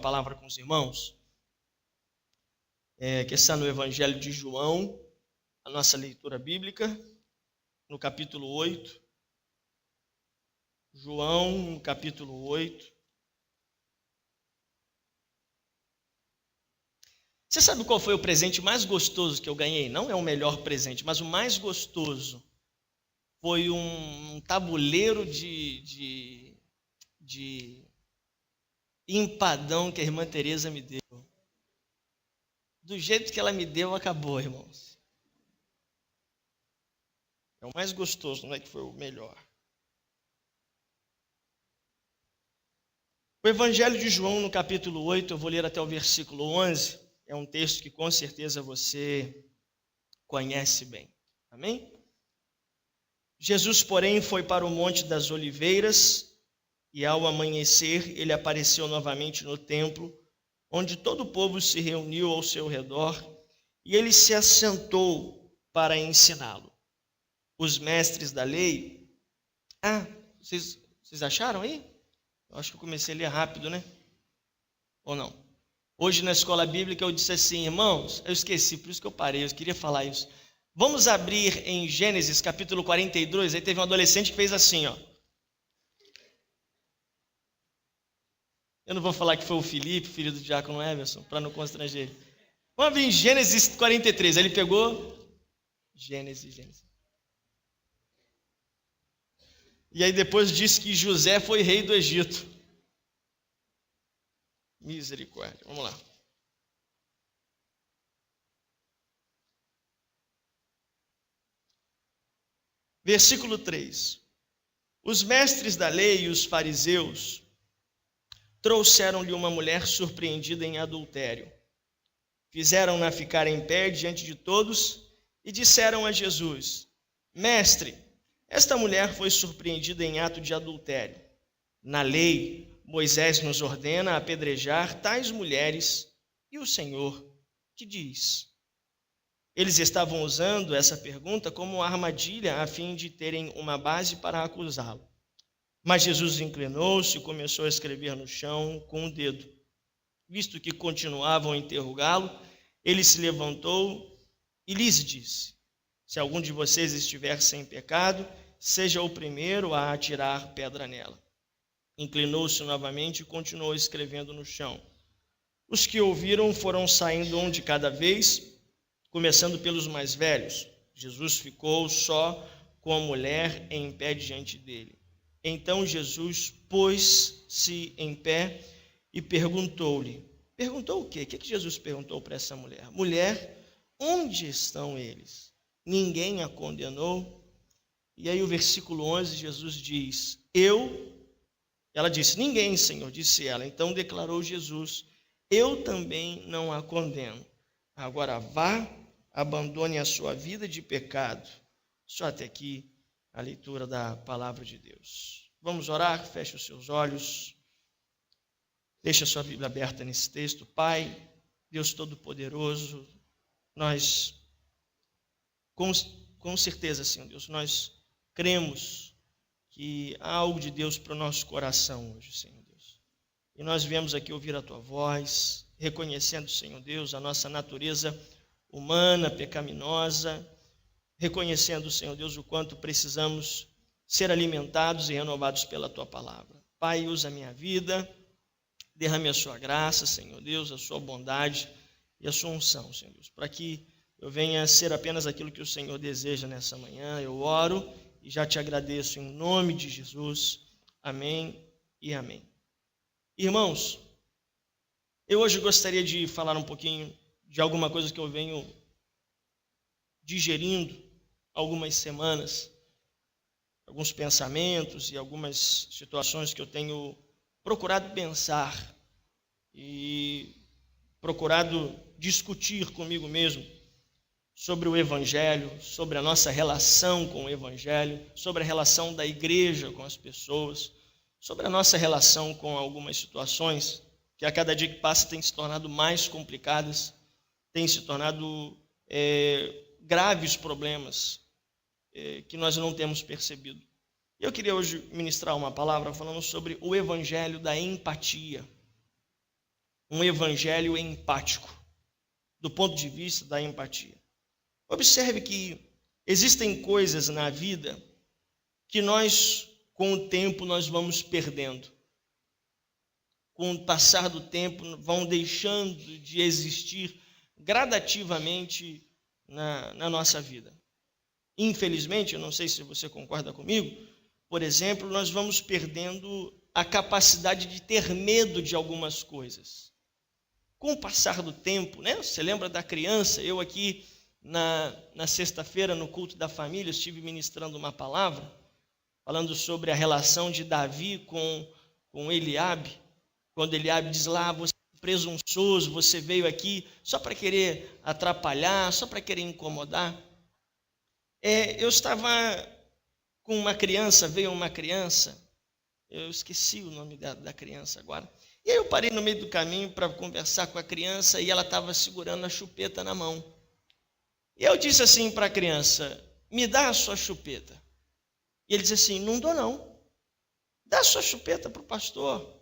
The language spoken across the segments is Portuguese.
palavra com os irmãos, que está no Evangelho de João, a nossa leitura bíblica, no capítulo 8. João, no capítulo 8. Você sabe qual foi o presente mais gostoso que eu ganhei? Não é o melhor presente, mas o mais gostoso foi um tabuleiro de empadão que a irmã Teresa me deu. Do jeito que ela me deu, acabou, irmãos. É o mais gostoso, não é que foi o melhor. O Evangelho de João, no capítulo 8, eu vou ler até o versículo 11. É um texto que com certeza você conhece bem. Amém? Jesus, porém, foi para o Monte das Oliveiras, e ao amanhecer ele apareceu novamente no templo, onde todo o povo se reuniu ao seu redor, e ele se assentou para ensiná-lo. Os mestres da lei... Vocês acharam aí? Eu acho que eu comecei a ler rápido, né? Ou não? Hoje na escola bíblica eu disse assim, irmãos, eu esqueci, por isso que eu parei, eu queria falar isso. Vamos abrir em Gênesis capítulo 42, aí teve um adolescente que fez assim, ó. Eu não vou falar que foi o Felipe, filho do diácono Everson, para não constranger ele. Vamos abrir em Gênesis 43, aí ele pegou Gênesis. E aí depois disse que José foi rei do Egito. Misericórdia, vamos lá. Versículo 3. Os mestres da lei e os fariseus trouxeram-lhe uma mulher surpreendida em adultério. Fizeram-na ficar em pé diante de todos e disseram a Jesus: Mestre, esta mulher foi surpreendida em ato de adultério. Na lei, Moisés nos ordena apedrejar tais mulheres, e o Senhor que diz? Eles estavam usando essa pergunta como armadilha a fim de terem uma base para acusá-lo. Mas Jesus inclinou-se e começou a escrever no chão com o dedo. Visto que continuavam a interrogá-lo, ele se levantou e lhes disse: Se algum de vocês estiver sem pecado, seja o primeiro a atirar pedra nela. Inclinou-se novamente e continuou escrevendo no chão. Os que ouviram foram saindo um de cada vez, começando pelos mais velhos. Jesus ficou só com a mulher em pé diante dele. Então Jesus pôs-se em pé e perguntou-lhe. Perguntou o quê? O que Jesus perguntou para essa mulher? Mulher, onde estão eles? Ninguém a condenou? E aí o versículo 11, Jesus diz, Ela disse, ninguém, Senhor, disse ela. Então declarou Jesus, eu também não a condeno. Agora vá, abandone a sua vida de pecado. Só até aqui a leitura da palavra de Deus. Vamos orar? Feche os seus olhos. Deixa a sua Bíblia aberta nesse texto. Pai, Deus Todo-Poderoso, nós, com certeza, Senhor Deus, nós cremos que há algo de Deus para o nosso coração hoje, Senhor Deus. E nós viemos aqui ouvir a Tua voz, reconhecendo, Senhor Deus, a nossa natureza humana, pecaminosa, reconhecendo, Senhor Deus, o quanto precisamos ser alimentados e renovados pela Tua palavra. Pai, usa a minha vida, derrame a Sua graça, Senhor Deus, a Sua bondade e a Sua unção, Senhor Deus, para que eu venha ser apenas aquilo que o Senhor deseja nessa manhã. Eu oro e já te agradeço em nome de Jesus. Amém e amém. Irmãos, eu hoje gostaria de falar um pouquinho de alguma coisa que eu venho digerindo há algumas semanas, alguns pensamentos e algumas situações que eu tenho procurado pensar e procurado discutir comigo mesmo sobre o Evangelho, sobre a nossa relação com o Evangelho, sobre a relação da igreja com as pessoas, sobre a nossa relação com algumas situações que a cada dia que passa têm se tornado mais complicadas, têm se tornado graves problemas que nós não temos percebido. Eu queria hoje ministrar uma palavra falando sobre o Evangelho da empatia. um evangelho empático, do ponto de vista da empatia. Observe que existem coisas na vida que nós, com o tempo, nós vamos perdendo. Com o passar do tempo, vão deixando de existir gradativamente na nossa vida. Infelizmente, eu não sei se você concorda comigo, por exemplo, nós vamos perdendo a capacidade de ter medo de algumas coisas. Com o passar do tempo, né? Você lembra da criança? Eu aqui, na sexta-feira, no culto da família, estive ministrando uma palavra, falando sobre a relação de Davi com Eliabe, quando Eliabe diz lá, você é presunçoso, você veio aqui só para querer atrapalhar, só para querer incomodar. Eu estava com uma criança, veio uma criança, eu esqueci o nome da criança agora, e aí eu parei no meio do caminho para conversar com a criança e ela estava segurando a chupeta na mão. E eu disse assim para a criança, me dá a sua chupeta. E ele disse assim, não dou não, dá a sua chupeta para o pastor.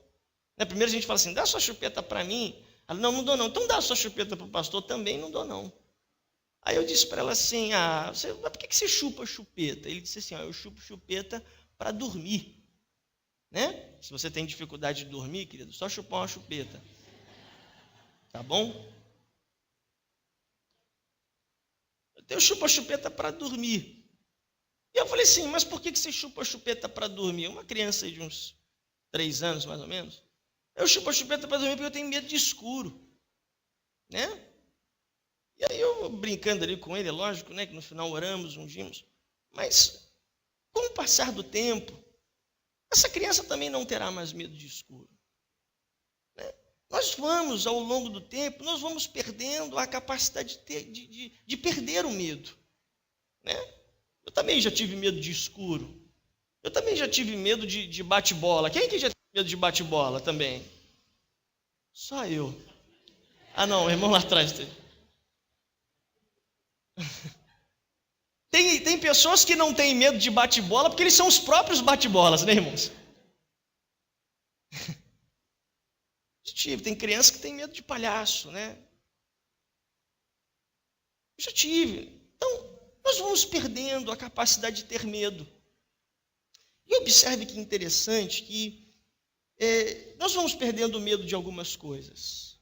Primeiro a gente fala assim, dá a sua chupeta para mim. Ela, não dou não, então dá a sua chupeta para o pastor, também não dou não. Aí eu disse para ela assim, mas por que você chupa chupeta? Ele disse assim, eu chupo chupeta para dormir. Né? Se você tem dificuldade de dormir, querido, só chupar uma chupeta. Tá bom? Eu chupo a chupeta para dormir. E eu falei assim, mas por que você chupa a chupeta para dormir? Uma criança de uns 3 anos, mais ou menos. Eu chupo a chupeta para dormir porque eu tenho medo de escuro. Né? E aí eu brincando ali com ele, é lógico, né, que no final oramos, ungimos. Mas com o passar do tempo, essa criança também não terá mais medo de escuro. Né? Nós vamos, ao longo do tempo, nós vamos perdendo a capacidade de perder o medo. Né? Eu também já tive medo de escuro. Eu também já tive medo de bate-bola. Quem que já teve medo de bate-bola também? Só eu. Ah, não, o irmão lá atrás teve. Tem pessoas que não têm medo de bate-bola porque eles são os próprios bate-bolas, né, irmãos? Tem criança que tem medo de palhaço, né? Eu já tive. Então, nós vamos perdendo a capacidade de ter medo. E observe que interessante que nós vamos perdendo o medo de algumas coisas.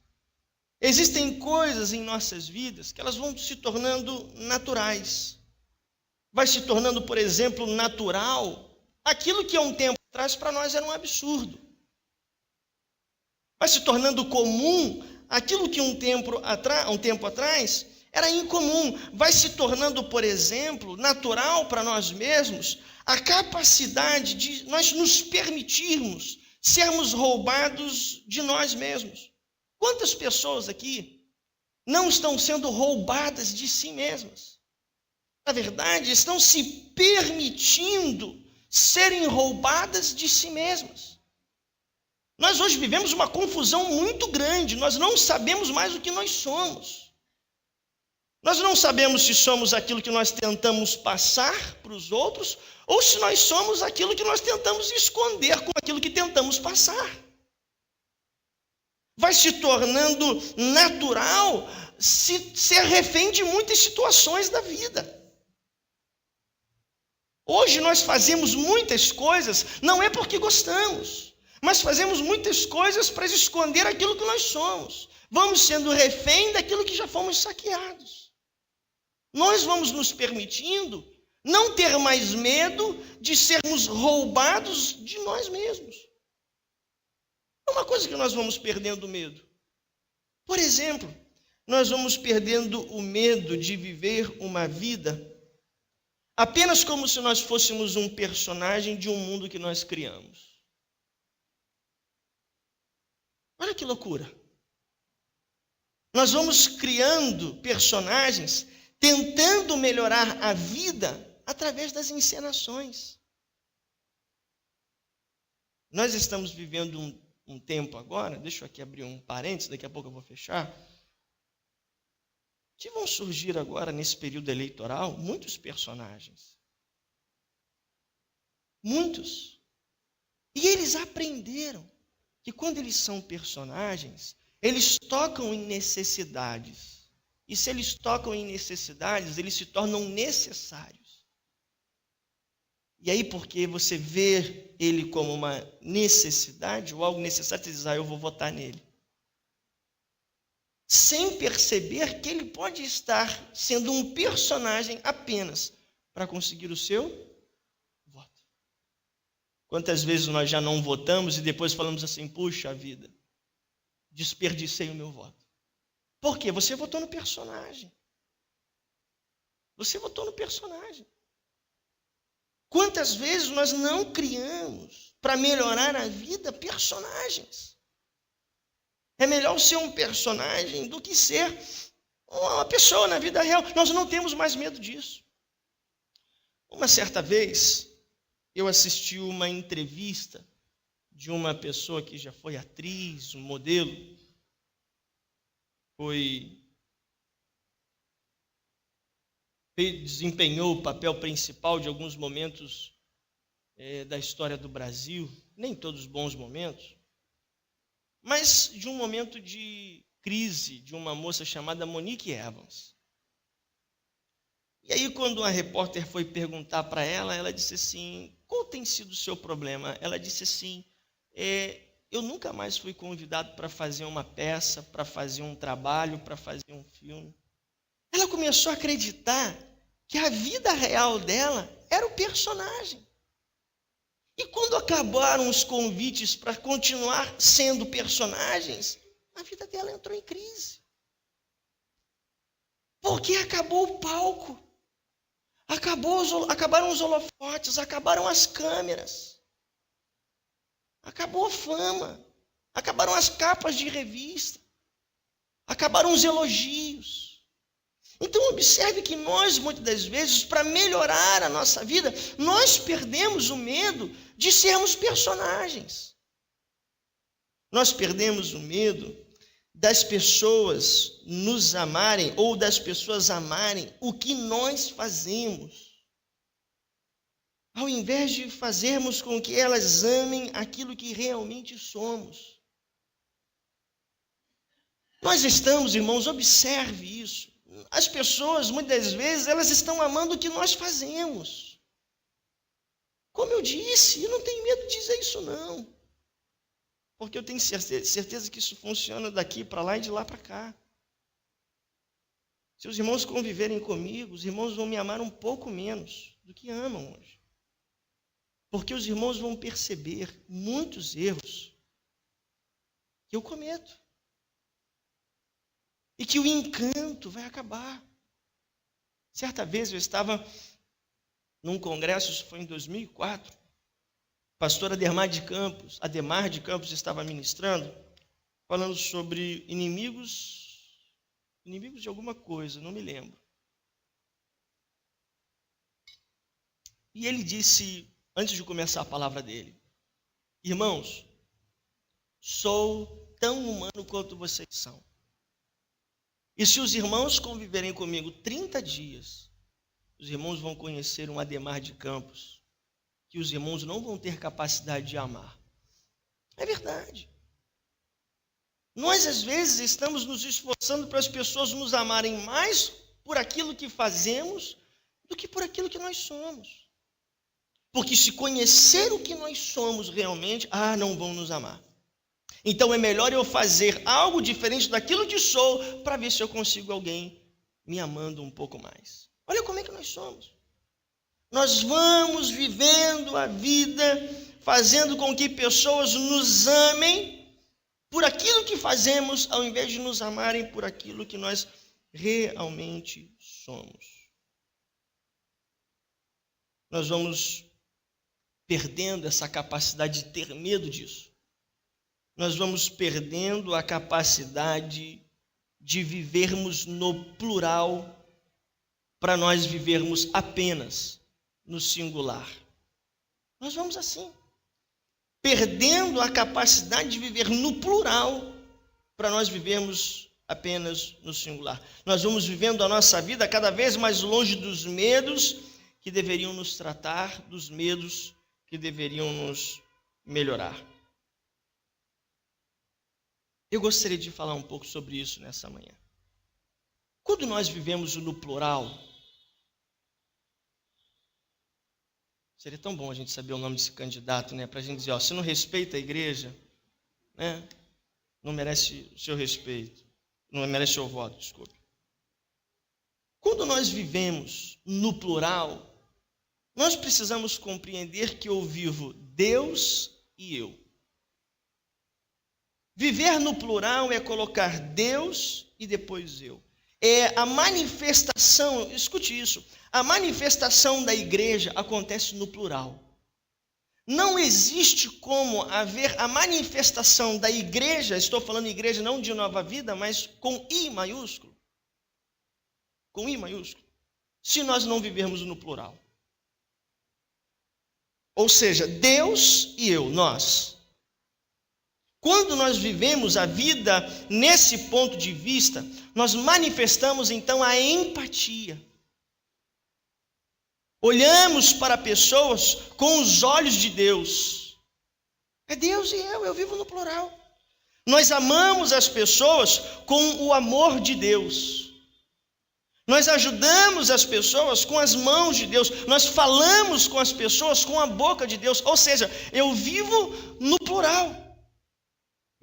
Existem coisas em nossas vidas que elas vão se tornando naturais. Vai se tornando, por exemplo, natural aquilo que há um tempo atrás para nós era um absurdo. Vai se tornando comum aquilo que um tempo atrás era incomum. Vai se tornando, por exemplo, natural para nós mesmos a capacidade de nós nos permitirmos sermos roubados de nós mesmos. Quantas pessoas aqui não estão sendo roubadas de si mesmas? Na verdade, estão se permitindo serem roubadas de si mesmas. Nós hoje vivemos uma confusão muito grande, nós não sabemos mais o que nós somos. Nós não sabemos se somos aquilo que nós tentamos passar para os outros, ou se nós somos aquilo que nós tentamos esconder com aquilo que tentamos passar. Vai se tornando natural ser refém de muitas situações da vida. Hoje nós fazemos muitas coisas, não é porque gostamos, mas fazemos muitas coisas para esconder aquilo que nós somos. Vamos sendo refém daquilo que já fomos saqueados. Nós vamos nos permitindo não ter mais medo de sermos roubados de nós mesmos. É uma coisa que nós vamos perdendo o medo. Por exemplo, nós vamos perdendo o medo de viver uma vida apenas como se nós fôssemos um personagem de um mundo que nós criamos. Olha que loucura. Nós vamos criando personagens, tentando melhorar a vida através das encenações. Nós estamos vivendo um tempo agora, deixa eu aqui abrir um parênteses, daqui a pouco eu vou fechar, que vão surgir agora, nesse período eleitoral, muitos personagens. Muitos. E eles aprenderam que quando eles são personagens, eles tocam em necessidades. E se eles tocam em necessidades, eles se tornam necessários. E aí, porque você vê ele como uma necessidade, ou algo necessário, você diz, eu vou votar nele. Sem perceber que ele pode estar sendo um personagem apenas para conseguir o seu voto. Quantas vezes nós já não votamos e depois falamos assim, puxa vida, desperdicei o meu voto. Por quê? Você votou no personagem. Você votou no personagem. Quantas vezes nós não criamos para melhorar a vida personagens? É melhor ser um personagem do que ser uma pessoa na vida real. Nós não temos mais medo disso. Uma certa vez, eu assisti uma entrevista de uma pessoa que já foi atriz, um modelo, desempenhou o papel principal de alguns momentos da história do Brasil, nem todos bons momentos, mas de um momento de crise de uma moça chamada Monique Evans. E aí, quando a repórter foi perguntar para ela, ela disse assim, qual tem sido o seu problema? Ela disse assim, eu nunca mais fui convidado para fazer uma peça, para fazer um trabalho, para fazer um filme. Ela começou a acreditar que a vida real dela era o personagem. E quando acabaram os convites para continuar sendo personagens, a vida dela entrou em crise. Porque acabou o palco. Acabaram os holofotes, acabaram as câmeras. Acabou a fama. Acabaram as capas de revista. Acabaram os elogios. Então observe que nós, muitas das vezes, para melhorar a nossa vida, nós perdemos o medo de sermos personagens. Nós perdemos o medo das pessoas nos amarem ou das pessoas amarem o que nós fazemos. Ao invés de fazermos com que elas amem aquilo que realmente somos. Nós estamos, irmãos, observe isso. As pessoas, muitas vezes, elas estão amando o que nós fazemos. Como eu disse, eu não tenho medo de dizer isso não. Porque eu tenho certeza que isso funciona daqui para lá e de lá para cá. Se os irmãos conviverem comigo, os irmãos vão me amar um pouco menos do que amam hoje. Porque os irmãos vão perceber muitos erros que eu cometo. E que o encanto vai acabar. Certa vez eu estava num congresso, isso foi em 2004, a pastora Ademar de Campos estava ministrando, falando sobre inimigos de alguma coisa, não me lembro. E ele disse, antes de começar a palavra dele, irmãos, sou tão humano quanto vocês são. E se os irmãos conviverem comigo 30 dias, os irmãos vão conhecer um Ademar de Campos, que os irmãos não vão ter capacidade de amar. É verdade. Nós, às vezes, estamos nos esforçando para as pessoas nos amarem mais por aquilo que fazemos do que por aquilo que nós somos. Porque se conhecer o que nós somos realmente, não vão nos amar. Então é melhor eu fazer algo diferente daquilo que sou para ver se eu consigo alguém me amando um pouco mais. Olha como é que nós somos. Nós vamos vivendo a vida, fazendo com que pessoas nos amem por aquilo que fazemos, ao invés de nos amarem por aquilo que nós realmente somos. Nós vamos perdendo essa capacidade de ter medo disso. Nós vamos perdendo a capacidade de vivermos no plural para nós vivermos apenas no singular. Nós vamos assim, perdendo a capacidade de viver no plural para nós vivermos apenas no singular. Nós vamos vivendo a nossa vida cada vez mais longe dos medos que deveriam nos tratar, dos medos que deveriam nos melhorar. Eu gostaria de falar um pouco sobre isso nessa manhã. Quando nós vivemos no plural, seria tão bom a gente saber o nome desse candidato, né? Para a gente dizer, ó, se não respeita a igreja, né? Não merece o seu respeito, não merece o seu voto, desculpe. Quando nós vivemos no plural, nós precisamos compreender que eu vivo Deus e eu. Viver no plural é colocar Deus e depois eu. É a manifestação, escute isso, a manifestação da igreja acontece no plural. Não existe como haver a manifestação da igreja, estou falando igreja não de Nova Vida, mas com I maiúsculo. Com I maiúsculo. Se nós não vivermos no plural. Ou seja, Deus e eu, nós. Quando nós vivemos a vida nesse ponto de vista, nós manifestamos então a empatia. Olhamos para pessoas com os olhos de Deus. É Deus e eu vivo no plural. Nós amamos as pessoas com o amor de Deus. Nós ajudamos as pessoas com as mãos de Deus. Nós falamos com as pessoas com a boca de Deus. Ou seja, eu vivo no plural.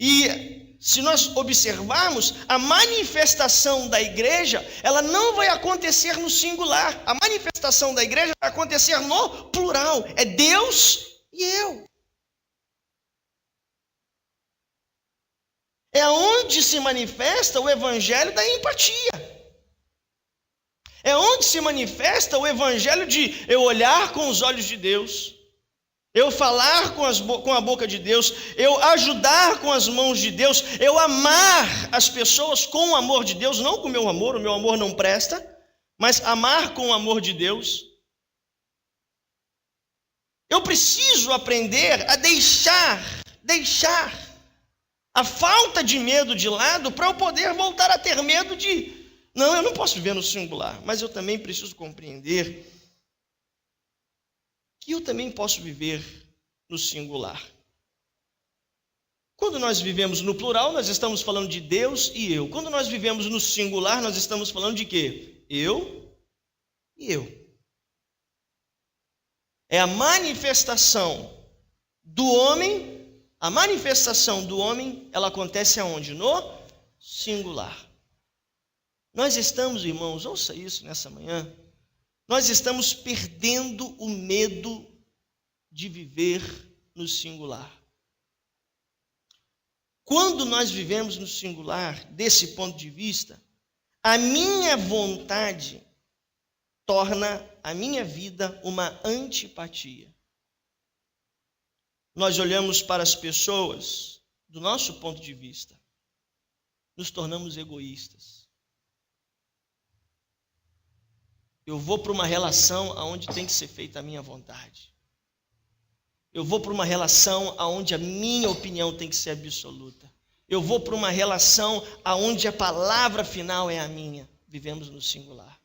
E se nós observarmos, a manifestação da igreja, ela não vai acontecer no singular. A manifestação da igreja vai acontecer no plural. É Deus e eu. É onde se manifesta o evangelho da empatia. É onde se manifesta o evangelho de eu olhar com os olhos de Deus, eu falar com a boca de Deus, eu ajudar com as mãos de Deus, eu amar as pessoas com o amor de Deus, não com o meu amor não presta, mas amar com o amor de Deus. Eu preciso aprender a deixar a falta de medo de lado para eu poder voltar a ter medo de... Não, eu não posso viver no singular, mas eu também preciso compreender que eu também posso viver no singular. Quando nós vivemos no plural, nós estamos falando de Deus e eu. Quando nós vivemos no singular, nós estamos falando de quê? Eu e eu. É a manifestação do homem, ela acontece aonde? No singular. Nós estamos, irmãos, ouça isso nessa manhã, nós estamos perdendo o medo de viver no singular. Quando nós vivemos no singular, desse ponto de vista, a minha vontade torna a minha vida uma antipatia. Nós olhamos para as pessoas do nosso ponto de vista, nos tornamos egoístas. Eu vou para uma relação onde tem que ser feita a minha vontade. Eu vou para uma relação onde a minha opinião tem que ser absoluta. Eu vou para uma relação onde a palavra final é a minha. Vivemos no singular.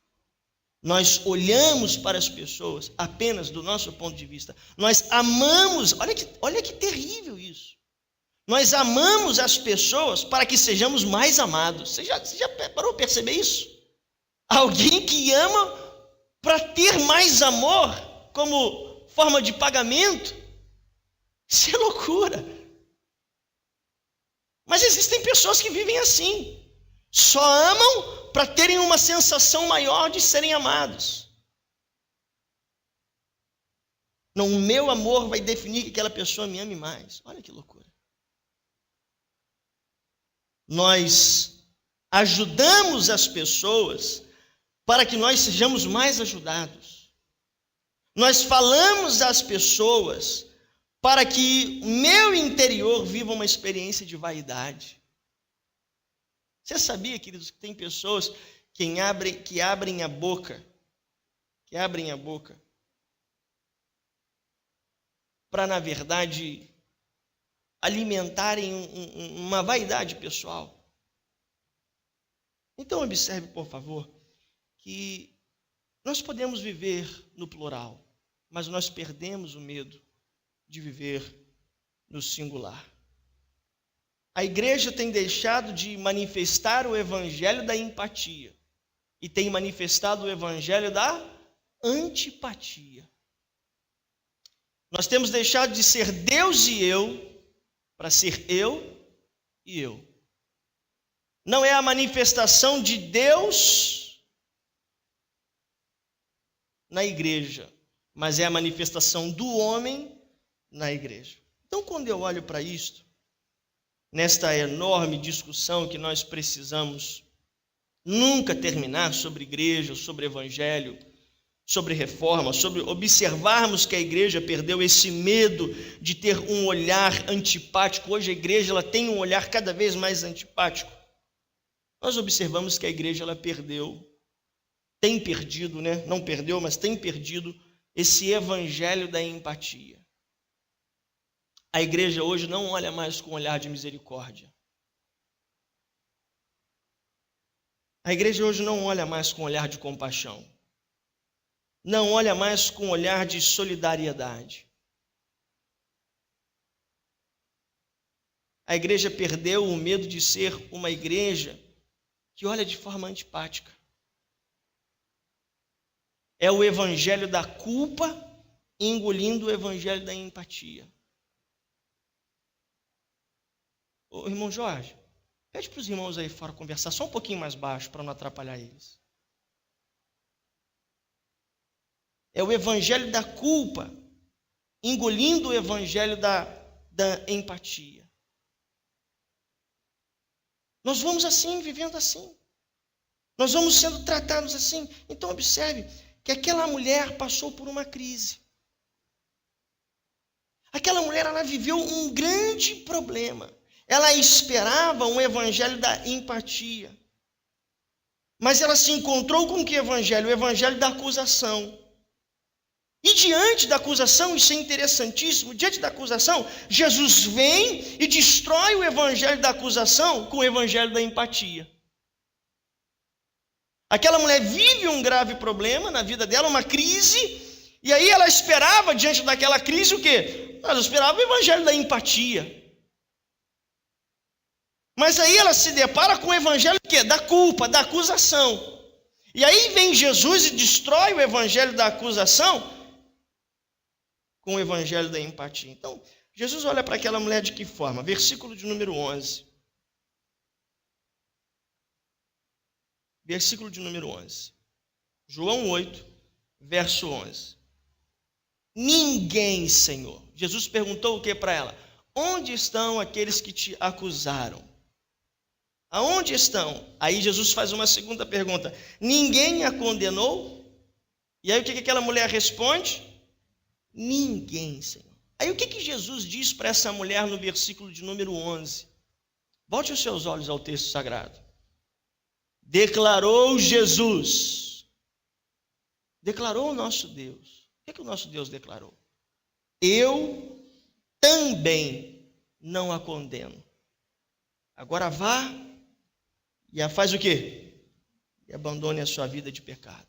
Nós olhamos para as pessoas apenas do nosso ponto de vista. Nós amamos, olha que terrível isso. Nós amamos as pessoas para que sejamos mais amados. Você já parou para perceber isso? Alguém que ama para ter mais amor como forma de pagamento, isso é loucura. Mas existem pessoas que vivem assim, só amam para terem uma sensação maior de serem amados. Não, o meu amor vai definir que aquela pessoa me ame mais. Olha que loucura. Nós ajudamos as pessoas para que nós sejamos mais ajudados. Nós falamos às pessoas para que o meu interior viva uma experiência de vaidade. Você sabia, queridos, que tem pessoas que abrem a boca para, na verdade, alimentarem uma vaidade pessoal? Então, observe, por favor, que nós podemos viver no plural, mas nós perdemos o medo de viver no singular. A igreja tem deixado de manifestar o evangelho da empatia e tem manifestado o evangelho da antipatia. Nós temos deixado de ser Deus e eu para ser eu e eu. Não é a manifestação de Deus na igreja, mas é a manifestação do homem na igreja. Então, quando eu olho para isto, nesta enorme discussão que nós precisamos nunca terminar sobre igreja, sobre evangelho, sobre reforma, sobre observarmos que a igreja perdeu esse medo de ter um olhar antipático. Hoje a igreja ela tem um olhar cada vez mais antipático. Nós observamos que a igreja ela tem perdido, né? Não perdeu, mas tem perdido esse evangelho da empatia. A igreja hoje não olha mais com olhar de misericórdia. A igreja hoje não olha mais com olhar de compaixão. Não olha mais com olhar de solidariedade. A igreja perdeu o medo de ser uma igreja que olha de forma antipática. É o evangelho da culpa engolindo o evangelho da empatia. Ô, irmão Jorge, pede para os irmãos aí fora conversar só um pouquinho mais baixo para não atrapalhar eles. É o evangelho da culpa engolindo o evangelho da empatia. Nós vamos assim, vivendo assim. Nós vamos sendo tratados assim. Então observe que aquela mulher passou por uma crise. Aquela mulher, ela viveu um grande problema. Ela esperava um evangelho da empatia. Mas ela se encontrou com que evangelho? O evangelho da acusação. E diante da acusação, isso é interessantíssimo, diante da acusação, Jesus vem e destrói o evangelho da acusação com o evangelho da empatia. Aquela mulher vive um grave problema na vida dela, uma crise, e aí ela esperava, diante daquela crise, o quê? Ela esperava o evangelho da empatia. Mas aí ela se depara com o evangelho do quê? Da culpa, da acusação. E aí vem Jesus e destrói o evangelho da acusação com o evangelho da empatia. Então, Jesus olha para aquela mulher de que forma? Versículo de número 11. Versículo de número 11. João 8, verso 11. Ninguém, Senhor. Jesus perguntou o que para ela? Onde estão aqueles que te acusaram? Aonde estão? Aí Jesus faz uma segunda pergunta. Ninguém a condenou? E aí o que aquela mulher responde? Ninguém, Senhor. Aí o que Jesus diz para essa mulher no versículo de número 11? Volte os seus olhos ao texto sagrado. Declarou Jesus. Declarou o nosso Deus. O que o nosso Deus declarou? Eu também não a condeno. Agora vá e faz o quê? E abandone a sua vida de pecado.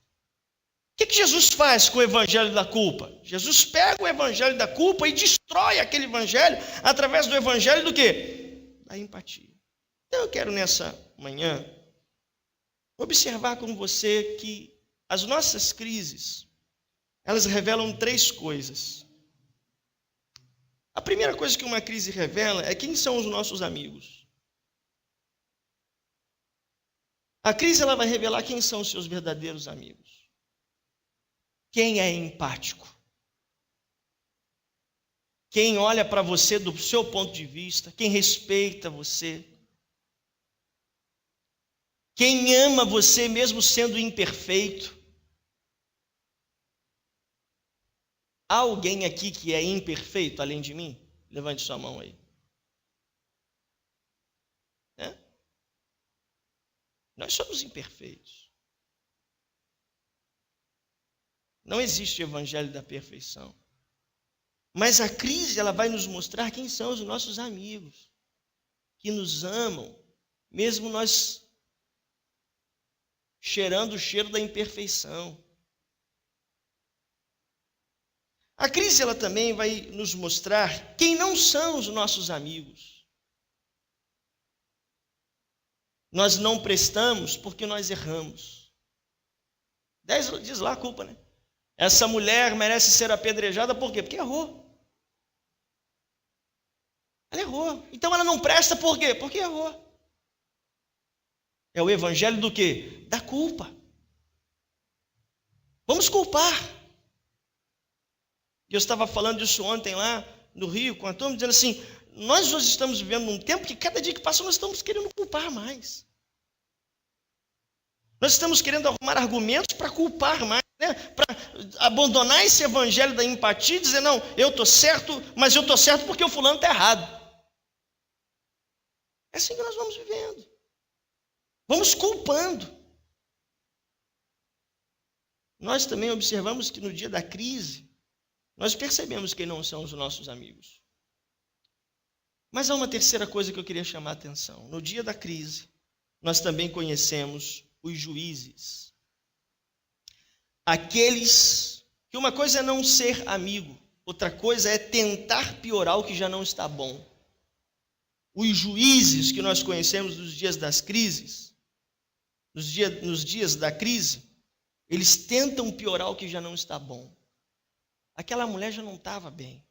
O que Jesus faz com o evangelho da culpa? Jesus pega o evangelho da culpa e destrói aquele evangelho através do evangelho do quê? Da empatia. Então eu quero nessa manhã observar com você que as nossas crises, elas revelam três coisas. A primeira coisa que uma crise revela é quem são os nossos amigos. A crise ela vai revelar quem são os seus verdadeiros amigos. Quem é empático? Quem olha para você do seu ponto de vista, quem respeita você, quem ama você mesmo sendo imperfeito. Há alguém aqui que é imperfeito além de mim? Levante sua mão aí. Nós somos imperfeitos. Não existe evangelho da perfeição. Mas a crise ela vai nos mostrar quem são os nossos amigos, que nos amam, mesmo nós cheirando o cheiro da imperfeição. A crise ela também vai nos mostrar quem não são os nossos amigos. Nós não prestamos porque nós erramos. 10 diz lá a culpa, né? Essa mulher merece ser apedrejada por quê? Porque errou. Ela errou. Então ela não presta por quê? Porque errou. É o evangelho do quê? Da culpa. Vamos culpar. Eu estava falando disso ontem lá no Rio, com a turma, dizendo assim, nós hoje estamos vivendo num tempo que cada dia que passa nós estamos querendo culpar mais. Nós estamos querendo arrumar argumentos para culpar mais, né? Para abandonar esse evangelho da empatia e dizer, não, eu estou certo, mas eu estou certo porque o fulano está errado. É assim que nós vamos vivendo. Vamos culpando. Nós também observamos que no dia da crise, nós percebemos quem não são os nossos amigos. Mas há uma terceira coisa que eu queria chamar a atenção. No dia da crise, nós também conhecemos os juízes. Aqueles que uma coisa é não ser amigo, outra coisa é tentar piorar o que já não está bom. Os juízes que nós conhecemos nos dias das crises, nos dias da crise, eles tentam piorar o que já não está bom. Aquela mulher já não estava bem.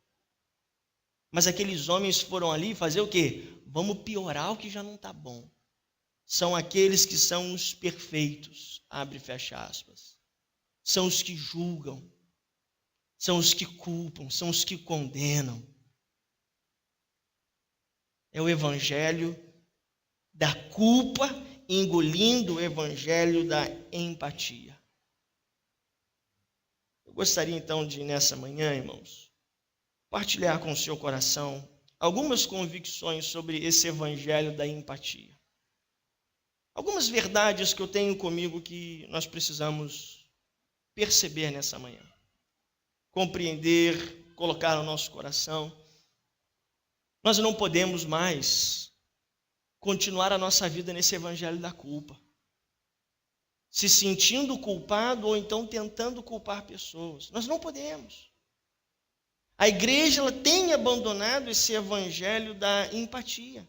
Mas aqueles homens foram ali fazer o quê? Vamos piorar o que já não está bom. São aqueles que são os perfeitos, abre e fecha aspas. São os que julgam, são os que culpam, são os que condenam. É o evangelho da culpa engolindo o evangelho da empatia. Eu gostaria então de, nessa manhã, irmãos, partilhar com o seu coração algumas convicções sobre esse evangelho da empatia. Algumas verdades que eu tenho comigo que nós precisamos perceber nessa manhã. Compreender, colocar no nosso coração. Nós não podemos mais continuar a nossa vida nesse evangelho da culpa. Se sentindo culpado ou então tentando culpar pessoas. Nós não podemos. A igreja ela tem abandonado esse evangelho da empatia.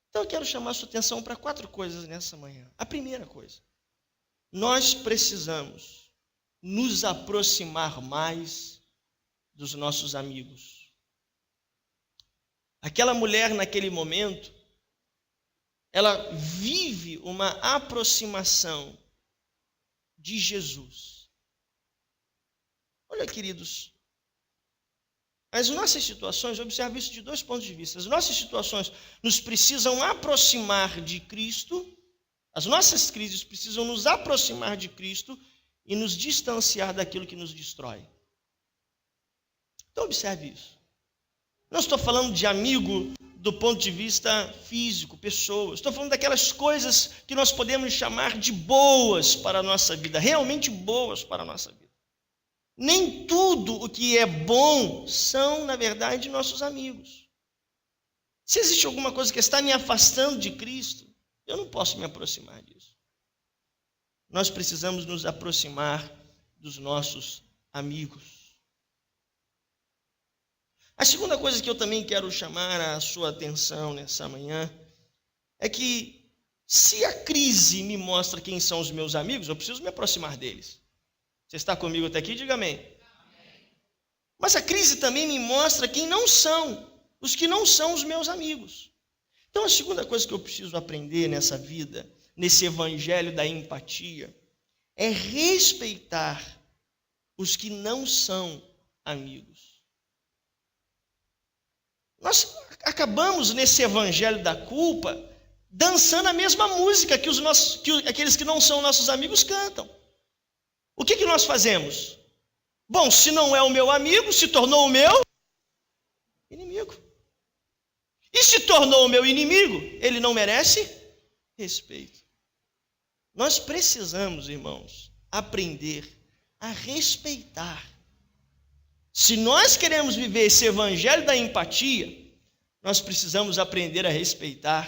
Então eu quero chamar a sua atenção para 4 coisas nessa manhã. A primeira coisa, nós precisamos nos aproximar mais dos nossos amigos. Aquela mulher naquele momento, ela vive uma aproximação de Jesus. Olha, queridos, as nossas situações, eu observo isso de 2 pontos de vista. As nossas situações nos precisam aproximar de Cristo, as nossas crises precisam nos aproximar de Cristo e nos distanciar daquilo que nos destrói. Então observe isso. Não estou falando de amigo do ponto de vista físico, pessoas. Estou falando daquelas coisas que nós podemos chamar de boas para a nossa vida, realmente boas para a nossa vida. Nem tudo o que é bom são, na verdade, nossos amigos. Se existe alguma coisa que está me afastando de Cristo, eu não posso me aproximar disso. Nós precisamos nos aproximar dos nossos amigos. A segunda coisa que eu também quero chamar a sua atenção nessa manhã é que se a crise me mostra quem são os meus amigos, eu preciso me aproximar deles. Você está comigo até aqui? Diga amém. Mas a crise também me mostra quem não são, os que não são os meus amigos. Então a segunda coisa que eu preciso aprender nessa vida, nesse evangelho da empatia, é respeitar os que não são amigos. Nós acabamos nesse evangelho da culpa dançando a mesma música que aqueles que não são nossos amigos cantam. O que nós fazemos? Bom, se não é o meu amigo, se tornou o meu inimigo. E se tornou o meu inimigo, ele não merece respeito. Nós precisamos, irmãos, aprender a respeitar. Se nós queremos viver esse evangelho da empatia, nós precisamos aprender a respeitar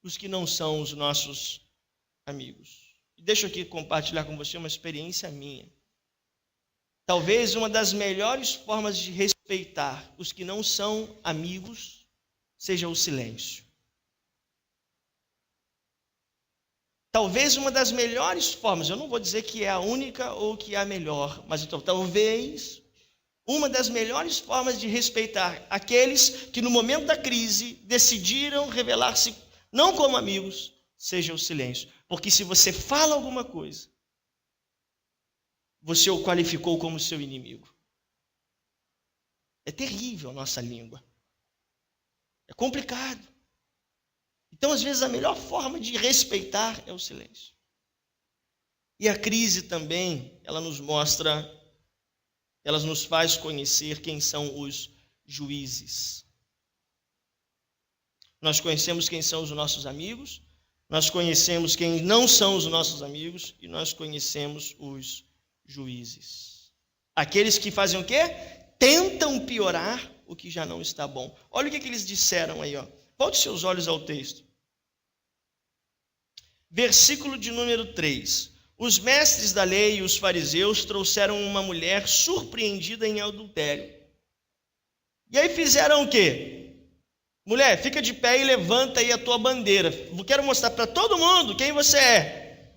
os que não são os nossos amigos. Deixa eu aqui compartilhar com você uma experiência minha. Talvez uma das melhores formas de respeitar os que não são amigos seja o silêncio. Talvez uma das melhores formas, eu não vou dizer que é a única ou que é a melhor, mas então, talvez uma das melhores formas de respeitar aqueles que no momento da crise decidiram revelar-se não como amigos, seja o silêncio. Porque se você fala alguma coisa, você o qualificou como seu inimigo. É terrível a nossa língua. É complicado. Então, às vezes, a melhor forma de respeitar é o silêncio. E a crise também, ela nos mostra, ela nos faz conhecer quem são os juízes. Nós conhecemos quem são os nossos amigos, nós conhecemos quem não são os nossos amigos e nós conhecemos os juízes. Aqueles que fazem o quê? Tentam piorar o que já não está bom. Olha o que eles disseram aí, ó. Volte seus olhos ao texto. Versículo de número 3. Os mestres da lei e os fariseus trouxeram uma mulher surpreendida em adultério. E aí fizeram o quê? Mulher, fica de pé e levanta aí a tua bandeira. Quero mostrar para todo mundo quem você é.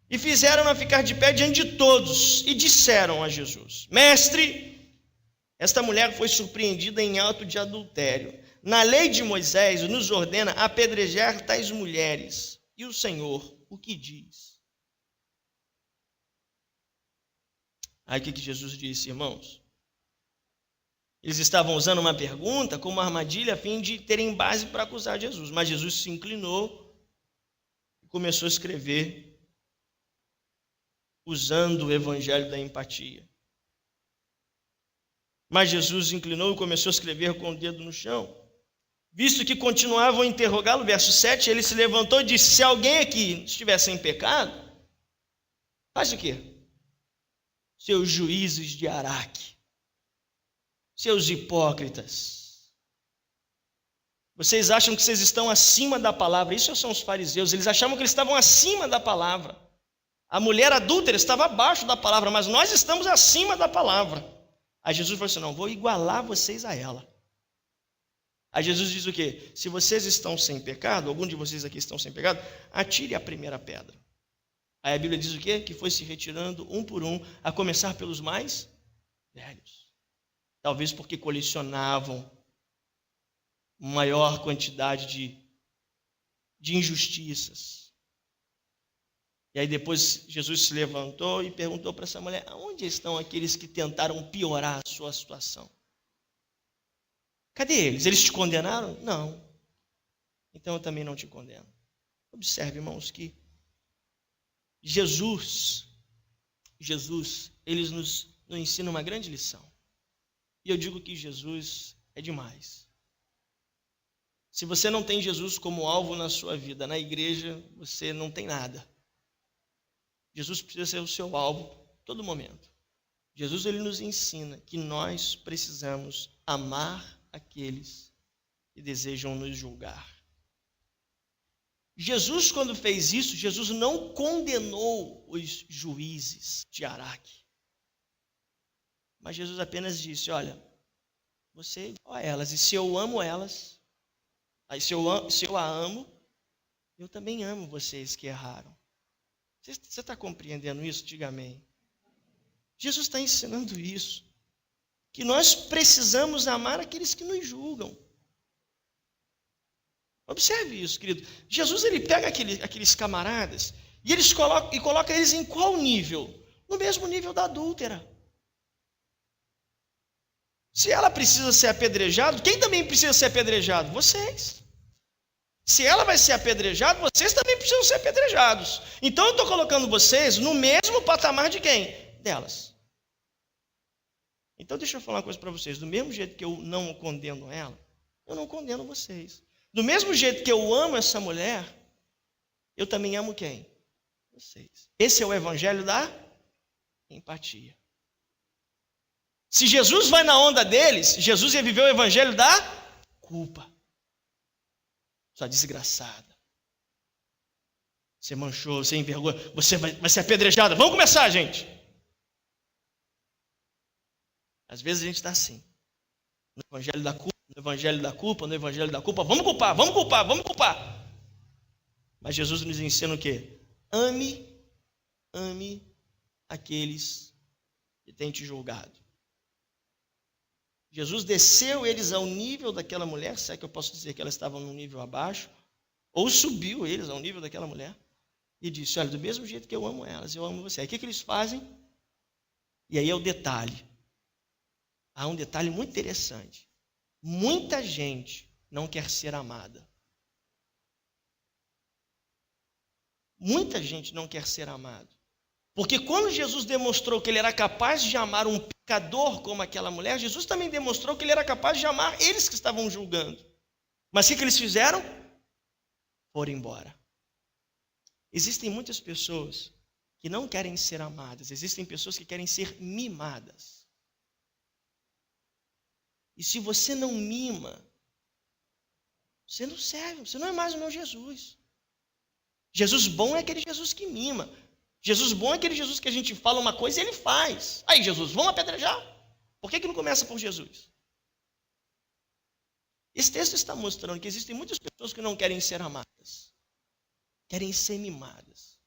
E fizeram-na ficar de pé diante de todos e disseram a Jesus: Mestre, esta mulher foi surpreendida em ato de adultério. Na lei de Moisés nos ordena apedrejar tais mulheres. E o Senhor, o que diz? Aí o que Jesus disse, irmãos? Eles estavam usando uma pergunta como uma armadilha a fim de terem base para acusar Jesus. Mas Jesus se inclinou e começou a escrever usando o evangelho da empatia. Mas Jesus se inclinou e começou a escrever com o dedo no chão. Visto que continuavam a interrogá-lo, verso 7, ele se levantou e disse: se alguém aqui estiver sem pecado, faz o quê? Seus juízes de Araque, seus hipócritas. Vocês acham que vocês estão acima da palavra? Isso são os fariseus, eles achavam que eles estavam acima da palavra. A mulher adúltera estava abaixo da palavra, mas nós estamos acima da palavra. Aí Jesus falou assim: não, vou igualar vocês a ela. Aí Jesus diz o quê? Se vocês estão sem pecado, algum de vocês aqui estão sem pecado, atire a primeira pedra. Aí a Bíblia diz o quê? Que foi se retirando um por um, a começar pelos mais velhos. Talvez porque colecionavam maior quantidade de injustiças. E aí depois Jesus se levantou e perguntou para essa mulher: aonde estão aqueles que tentaram piorar a sua situação? Cadê eles? Eles te condenaram? Não. Então eu também não te condeno. Observe, irmãos, que Jesus, ele nos ensina uma grande lição. E eu digo que Jesus é demais. Se você não tem Jesus como alvo na sua vida, na igreja, você não tem nada. Jesus precisa ser o seu alvo a todo momento. Jesus, ele nos ensina que nós precisamos amar aqueles que desejam nos julgar. Jesus, quando fez isso, Jesus não condenou os juízes de Araque. Mas Jesus apenas disse: olha, você é igual a elas, e se eu amo elas, aí se eu a amo, eu também amo vocês que erraram. Você está compreendendo isso? Diga amém. Jesus está ensinando isso. Que nós precisamos amar aqueles que nos julgam. Observe isso, querido. Jesus, ele pega aqueles camaradas e coloca eles em qual nível? No mesmo nível da adúltera. Se ela precisa ser apedrejada, quem também precisa ser apedrejado? Vocês. Se ela vai ser apedrejada, vocês também precisam ser apedrejados. Então eu estou colocando vocês no mesmo patamar de quem? Delas. Então deixa eu falar uma coisa para vocês. Do mesmo jeito que eu não condeno ela, eu não condeno vocês. Do mesmo jeito que eu amo essa mulher, eu também amo quem? Vocês. Esse é o evangelho da empatia. Se Jesus vai na onda deles, Jesus ia viver o evangelho da culpa. Sua desgraçada. Você manchou, você envergonhou, você vai ser apedrejada. Vamos começar, gente. Às vezes a gente está assim. No evangelho da culpa, no evangelho da culpa, no evangelho da culpa. Vamos culpar, vamos culpar, vamos culpar. Mas Jesus nos ensina o quê? Ame aqueles que têm te julgado. Jesus desceu eles ao nível daquela mulher, se é que eu posso dizer que elas estavam num nível abaixo, ou subiu eles ao nível daquela mulher, e disse, olha, do mesmo jeito que eu amo elas, eu amo você. Aí o que eles fazem? E aí é o detalhe. Há um detalhe muito interessante. Muita gente não quer ser amada. Muita gente não quer ser amado. Porque quando Jesus demonstrou que ele era capaz de amar um pecador como aquela mulher, Jesus também demonstrou que ele era capaz de amar eles que estavam julgando. Mas o que eles fizeram? Foram embora. Existem muitas pessoas que não querem ser amadas. Existem pessoas que querem ser mimadas. E se você não mima, você não serve, você não é mais o meu Jesus. Jesus bom é aquele Jesus que mima. Jesus bom é aquele Jesus que a gente fala uma coisa e ele faz. Aí, Jesus, vamos apedrejar? Por que não começa por Jesus? Esse texto está mostrando que existem muitas pessoas que não querem ser amadas. Querem ser mimadas.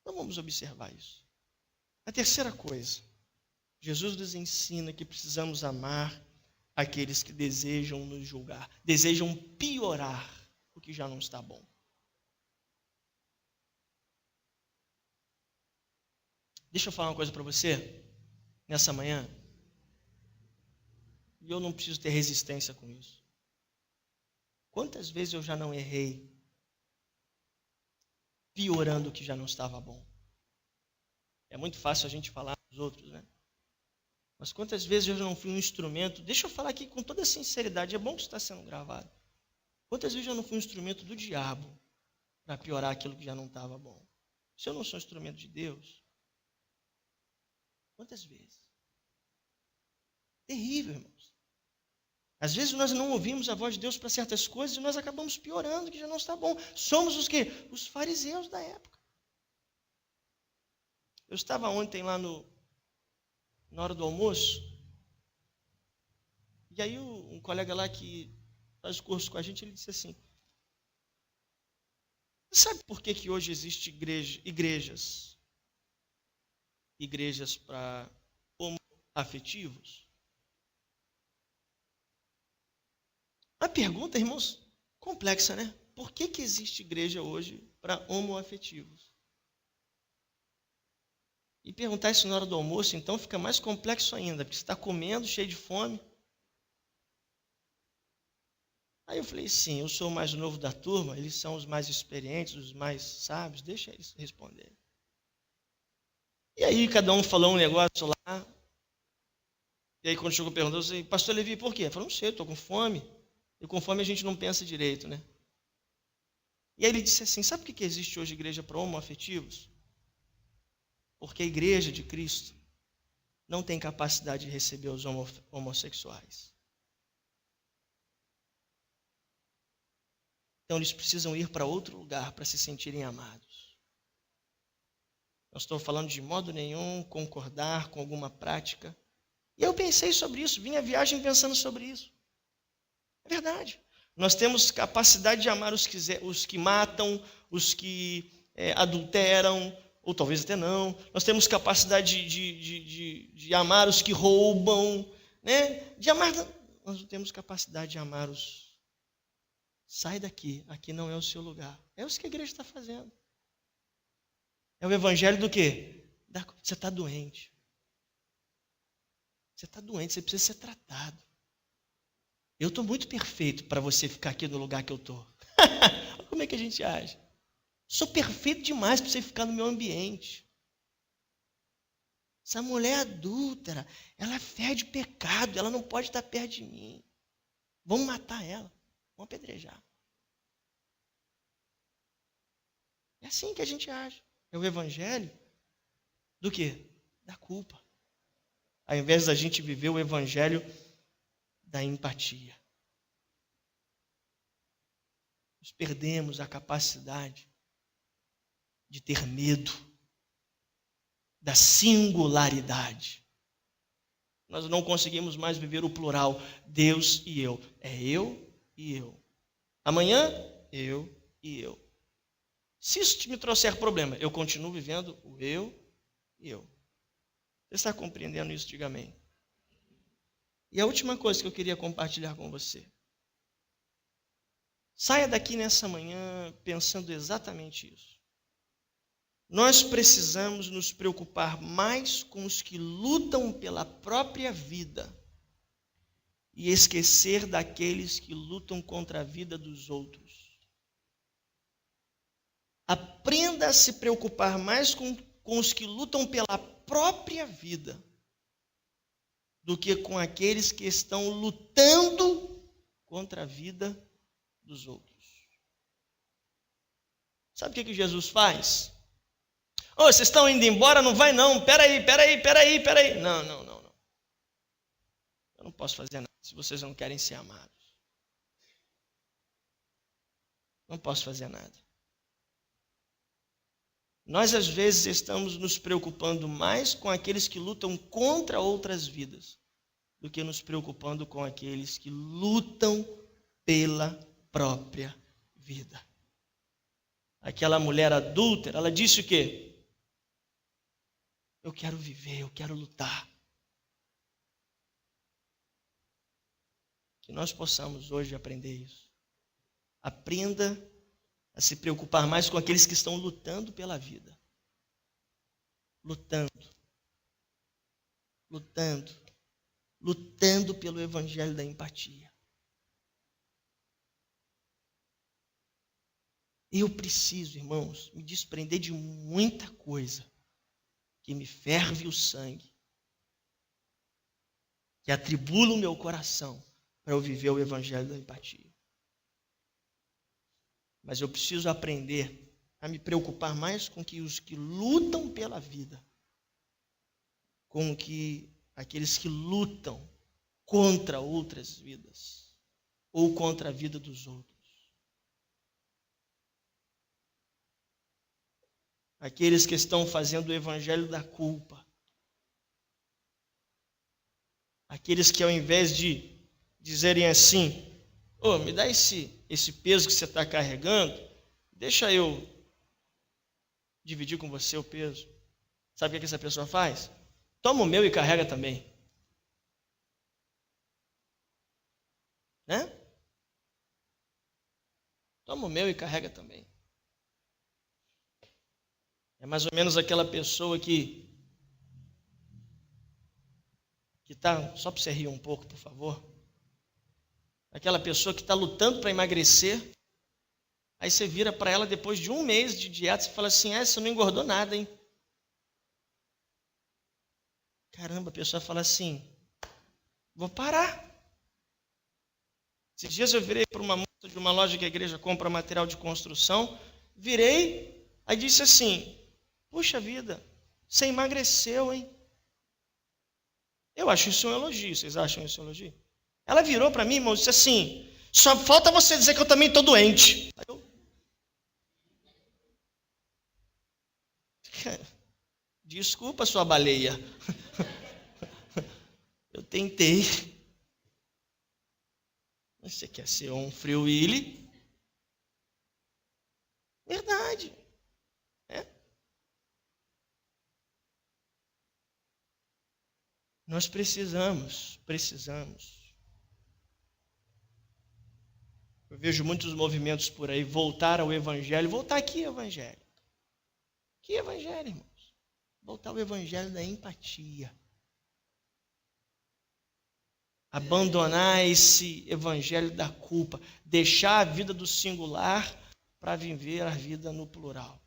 Então vamos observar isso. A terceira coisa. Jesus nos ensina que precisamos amar aqueles que desejam nos julgar. Desejam piorar o que já não está bom. Deixa eu falar uma coisa para você, nessa manhã, e eu não preciso ter resistência com isso. Quantas vezes eu já não errei, piorando o que já não estava bom? É muito fácil a gente falar dos outros, né? Mas quantas vezes eu já não fui um instrumento, deixa eu falar aqui com toda sinceridade, é bom que isso está sendo gravado. Quantas vezes eu não fui um instrumento do diabo para piorar aquilo que já não estava bom? Se eu não sou instrumento de Deus, quantas vezes? Terrível, irmãos. Às vezes nós não ouvimos a voz de Deus para certas coisas e nós acabamos piorando, que já não está bom. Somos os quê? Os fariseus da época. Eu estava ontem lá na hora do almoço, e aí um colega lá que faz curso com a gente, ele disse assim, sabe por que hoje existe igrejas para homoafetivos? A pergunta, irmãos, complexa, né? Por que existe igreja hoje para homoafetivos? E perguntar isso na hora do almoço, então, fica mais complexo ainda, porque você está comendo, cheio de fome. Aí eu falei, sim, eu sou o mais novo da turma, eles são os mais experientes, os mais sábios, deixa eles responderem. E aí cada um falou um negócio lá, e aí quando chegou perguntou, eu falei, pastor Levi, por quê? Eu falei, não sei, estou com fome. E com fome a gente não pensa direito, né? E aí ele disse assim, sabe por que existe hoje igreja para homoafetivos? Porque a igreja de Cristo não tem capacidade de receber os homossexuais. Então eles precisam ir para outro lugar para se sentirem amados. Não estou falando de modo nenhum concordar com alguma prática. E eu pensei sobre isso, vim a viagem pensando sobre isso. É verdade. Nós temos capacidade de amar os que matam, os que adulteram, ou talvez até não. Nós temos capacidade de amar os que roubam, né? De amar. Nós não temos capacidade de amar os. Sai daqui, aqui não é o seu lugar. É isso que a igreja está fazendo. É o evangelho do quê? Você está doente. Você está doente, você precisa ser tratado. Eu estou muito perfeito para você ficar aqui no lugar que eu estou. Como é que a gente age? Sou perfeito demais para você ficar no meu ambiente. Essa mulher adúltera, ela fede pecado, ela não pode estar perto de mim. Vamos matar ela, vamos apedrejar. É assim que a gente age. É o evangelho do quê? Da culpa. Ao invés da gente viver o evangelho da empatia. Nós perdemos a capacidade de ter medo da singularidade. Nós não conseguimos mais viver o plural, Deus e eu. É eu e eu. Amanhã, eu e eu. Se isso me trouxer problema, eu continuo vivendo o eu e eu. Você está compreendendo isso? Diga amém. E a última coisa que eu queria compartilhar com você. Saia daqui nessa manhã pensando exatamente isso. Nós precisamos nos preocupar mais com os que lutam pela própria vida e esquecer daqueles que lutam contra a vida dos outros. Aprenda a se preocupar mais com os que lutam pela própria vida do que com aqueles que estão lutando contra a vida dos outros. Sabe o que Jesus faz? Ô, vocês estão indo embora? Não vai não. Peraí. Não. Eu não posso fazer nada se vocês não querem ser amados. Não posso fazer nada. Nós, às vezes, estamos nos preocupando mais com aqueles que lutam contra outras vidas do que nos preocupando com aqueles que lutam pela própria vida. Aquela mulher adúltera, ela disse o quê? Eu quero viver, eu quero lutar. Que nós possamos hoje aprender isso. Aprenda a se preocupar mais com aqueles que estão lutando pela vida. Lutando pelo evangelho da empatia. Eu preciso, irmãos, me desprender de muita coisa que me ferve o sangue, que atribula o meu coração para eu viver o evangelho da empatia. Mas eu preciso aprender a me preocupar mais com que os que lutam pela vida, com que aqueles que lutam contra outras vidas ou contra a vida dos outros. Aqueles que estão fazendo o evangelho da culpa. Aqueles que ao invés de dizerem assim, me dá esse peso que você está carregando, deixa eu dividir com você o peso. Sabe o que essa pessoa faz? Toma o meu e carrega também. Né? Toma o meu e carrega também. É mais ou menos aquela pessoa que está, só para você rir um pouco, por favor. Aquela pessoa que está lutando para emagrecer, aí você vira para ela depois de um mês de dieta e fala assim, você não engordou nada, hein? Caramba, a pessoa fala assim, vou parar. Esses dias eu virei para uma moça de uma loja que a igreja compra material de construção, virei, aí disse assim, puxa vida, você emagreceu, hein? Eu acho isso um elogio, vocês acham isso um elogio? Ela virou para mim, irmão, e disse assim, só falta você dizer que eu também estou doente. Desculpa, sua baleia. Eu tentei. Você quer ser um Free Willy? Verdade. Nós precisamos. Eu vejo muitos movimentos por aí, voltar ao evangelho, voltar aqui ao evangelho. Que evangelho, irmãos? Voltar ao evangelho da empatia. Abandonar esse evangelho da culpa, deixar a vida do singular para viver a vida no plural.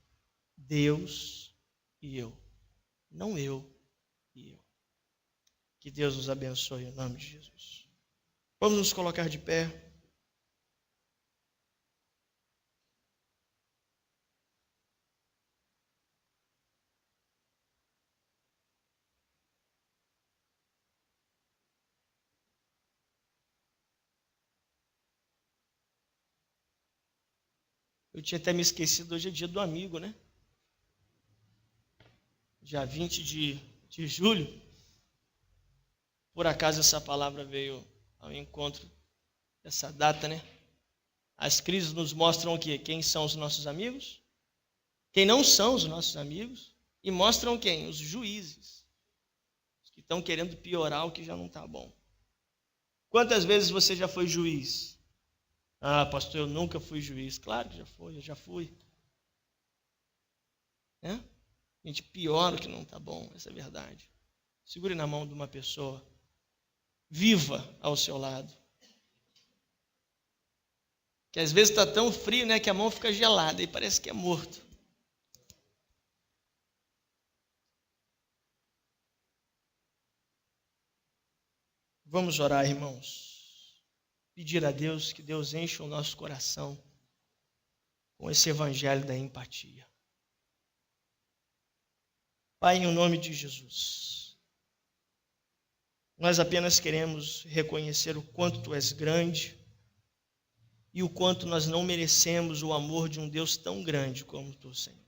Deus e eu, não eu e eu. Que Deus nos abençoe em nome de Jesus. Vamos nos colocar de pé. Eu tinha até me esquecido, hoje é dia do amigo, né? Dia 20 de julho. Por acaso essa palavra veio ao encontro dessa data, né? As crises nos mostram o quê? Quem são os nossos amigos? Quem não são os nossos amigos? E mostram quem? Os juízes. Os que estão querendo piorar o que já não está bom. Quantas vezes você já foi juiz? Ah, pastor, eu nunca fui juiz. Claro que já foi, eu já fui. A gente piora o que não está bom, essa é a verdade. Segure na mão de uma pessoa viva ao seu lado. Que às vezes está tão frio, né, que a mão fica gelada e parece que é morto. Vamos orar, irmãos. Pedir a Deus que Deus encha o nosso coração com esse evangelho da empatia. Pai, em nome de Jesus, nós apenas queremos reconhecer o quanto Tu és grande e o quanto nós não merecemos o amor de um Deus tão grande como Tu, Senhor.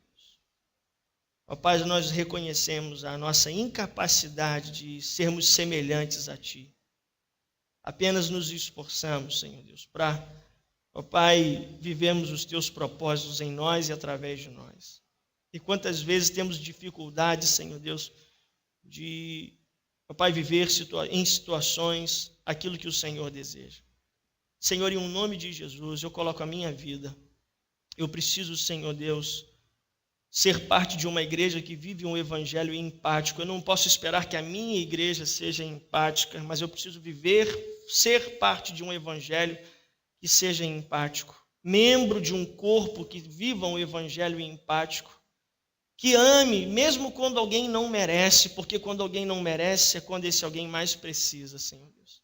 Ó Pai, nós reconhecemos a nossa incapacidade de sermos semelhantes a Ti. Apenas nos esforçamos, Senhor Deus, para, ó Pai, vivemos os Teus propósitos em nós e através de nós. E quantas vezes temos dificuldade, Senhor Deus, de, ó Pai, viver em situações aquilo que o Senhor deseja. Senhor, em nome de Jesus, eu coloco a minha vida. Eu preciso, Senhor Deus, ser parte de uma igreja que vive um evangelho empático. Eu não posso esperar que a minha igreja seja empática, mas eu preciso ser parte de um evangelho que seja empático. Membro de um corpo que viva um evangelho empático. Que ame, mesmo quando alguém não merece, porque quando alguém não merece é quando esse alguém mais precisa, Senhor Deus.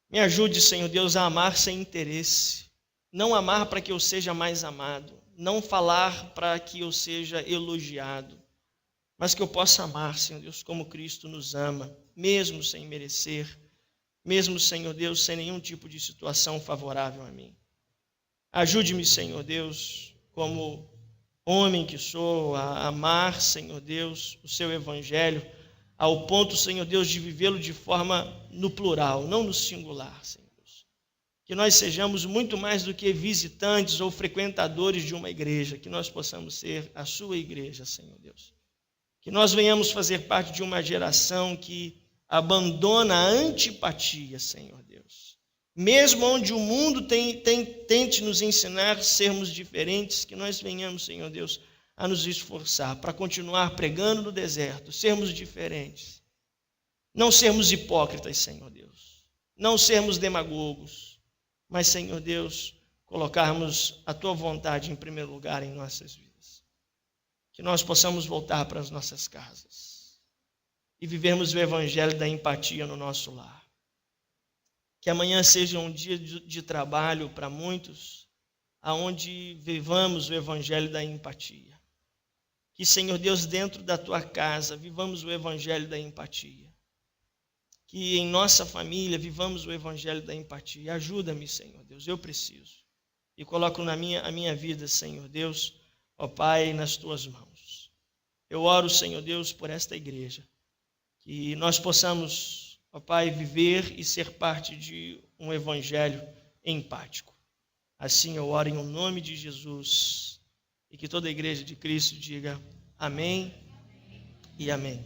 Me ajude, Senhor Deus, a amar sem interesse. Não amar para que eu seja mais amado. Não falar para que eu seja elogiado. Mas que eu possa amar, Senhor Deus, como Cristo nos ama, mesmo sem merecer. Mesmo, Senhor Deus, sem nenhum tipo de situação favorável a mim. Ajude-me, Senhor Deus, como homem que sou, a amar, Senhor Deus, o Seu Evangelho, ao ponto, Senhor Deus, de vivê-lo de forma no plural, não no singular, Senhor Deus. Que nós sejamos muito mais do que visitantes ou frequentadores de uma igreja, que nós possamos ser a Sua igreja, Senhor Deus. Que nós venhamos fazer parte de uma geração que abandona a antipatia, Senhor Deus. Mesmo onde o mundo tente nos ensinar a sermos diferentes, que nós venhamos, Senhor Deus, a nos esforçar para continuar pregando no deserto, sermos diferentes. Não sermos hipócritas, Senhor Deus. Não sermos demagogos, mas, Senhor Deus, colocarmos a Tua vontade em primeiro lugar em nossas vidas. Que nós possamos voltar para as nossas casas e vivermos o evangelho da empatia no nosso lar. Que amanhã seja um dia de trabalho para muitos, aonde vivamos o evangelho da empatia. Que, Senhor Deus, dentro da Tua casa, vivamos o evangelho da empatia. Que em nossa família vivamos o evangelho da empatia. Ajuda-me, Senhor Deus, eu preciso. E coloco a minha vida, Senhor Deus, ó Pai, nas Tuas mãos. Eu oro, Senhor Deus, por esta igreja. Que nós possamos, ó Pai, viver e ser parte de um evangelho empático. Assim eu oro em nome de Jesus. E que toda a igreja de Cristo diga amém e amém.